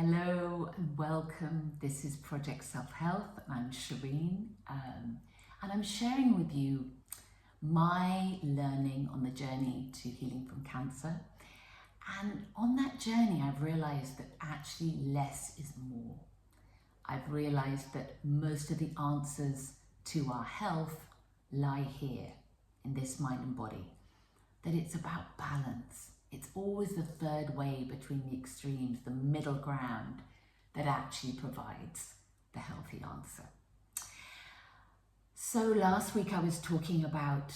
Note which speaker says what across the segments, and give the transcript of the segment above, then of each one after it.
Speaker 1: Hello and welcome. This is Project Self-Health. I'm Shireen, and I'm sharing with you my learning on the journey to healing from cancer. And on that journey, I've realized that actually less is more. I've realized that most of the answers to our health lie here in this mind and body, that it's about balance. It's always the third way between the extremes, the middle ground, that actually provides the healthy answer. So last week I was talking about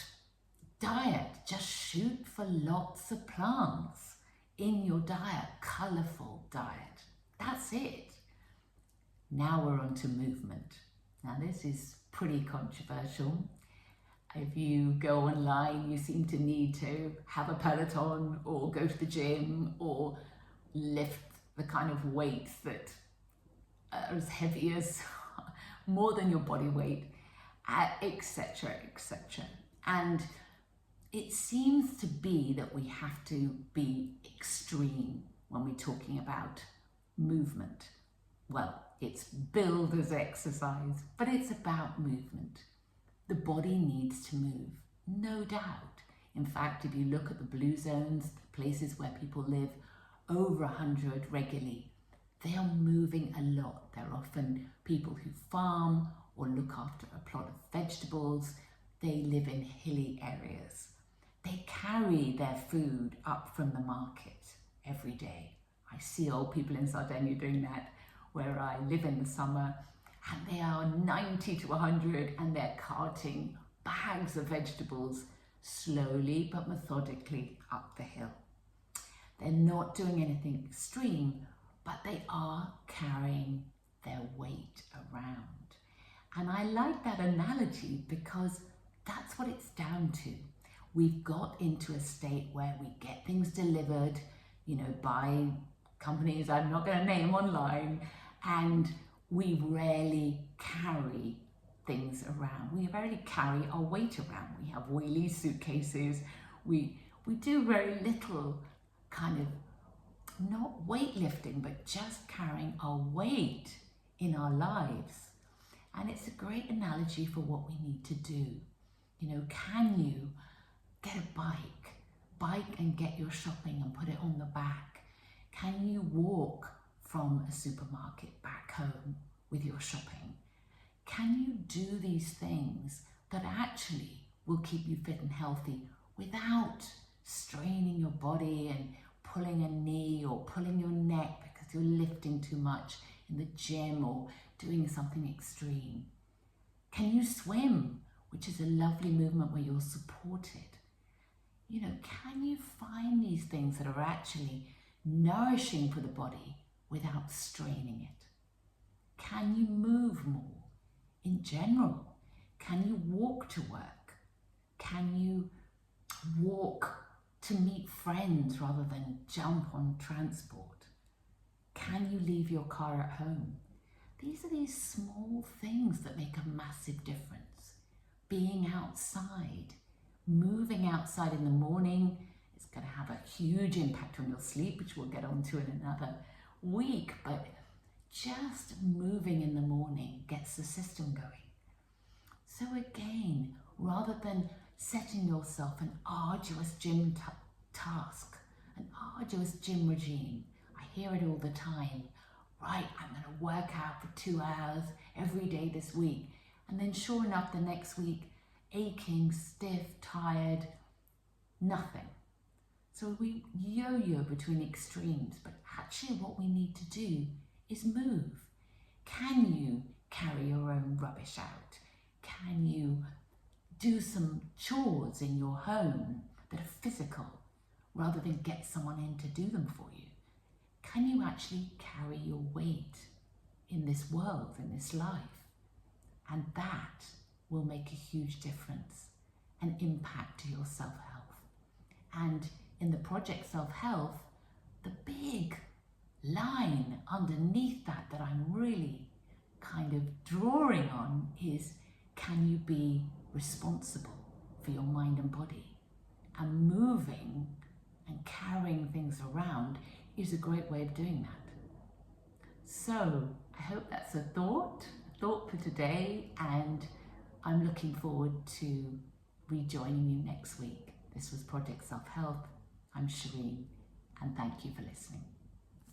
Speaker 1: diet. Just shoot for lots of plants in your diet, colourful diet. That's it. Now we're on to movement. Now this is pretty controversial. If you go online, you seem to need to have a Peloton or go to the gym or lift the kind of weights that are as heavy as more than your body weight, etc., etc. And it seems to be that we have to be extreme when we're talking about movement. Well, it's billed as exercise, but it's about movement. The body needs to move, no doubt. In fact, if you look at the blue zones, the places where people live over 100 regularly, they are moving a lot. They're often people who farm or look after a plot of vegetables. They live in hilly areas. They carry their food up from the market every day. I see old people in Sardinia doing that, where I live in the summer. And they are 90 to 100 and they're carting bags of vegetables slowly but methodically up the hill. They're not doing anything extreme, but they are carrying their weight around. And I like that analogy because that's what it's down to. We've got into a state where we get things delivered, by companies I'm not going to name online, and we rarely carry things around. We rarely carry our weight around. We have wheelie suitcases. We do very little kind of, not weightlifting, but just carrying our weight in our lives. And it's a great analogy for what we need to do. Can you get a bike and get your shopping and put it on the back? Can you walk from a supermarket back home with your shopping? Can you do these things that actually will keep you fit and healthy without straining your body and pulling a knee or pulling your neck because you're lifting too much in the gym or doing something extreme? Can you swim, which is a lovely movement where you're supported? Can you find these things that are actually nourishing for the body without straining it? Can you move more in general? Can you walk to work? Can you walk to meet friends rather than jump on transport? Can you leave your car at home? These are these small things that make a massive difference. Being outside, moving outside in the morning is going to have a huge impact on your sleep, which we'll get onto in another week, but just moving in the morning gets the system going. So again, rather than setting yourself an arduous gym task, an arduous gym regime, I hear it all the time, right, I'm going to work out for 2 hours every day this week, and then sure enough the next week, aching, stiff, tired, nothing. So we yo-yo between extremes, but actually what we need to do is move. Can you carry your own rubbish out? Can you do some chores in your home that are physical rather than get someone in to do them for you? Can you actually carry your weight in this world, in this life? And that will make a huge difference and impact to your self-health. And in the Project Self-Health, the big line underneath that I'm really kind of drawing on is, can you be responsible for your mind and body? And moving and carrying things around is a great way of doing that. So I hope that's a thought for today, and I'm looking forward to rejoining you next week. This was Project Self Health. I'm Shireen, and thank you for listening.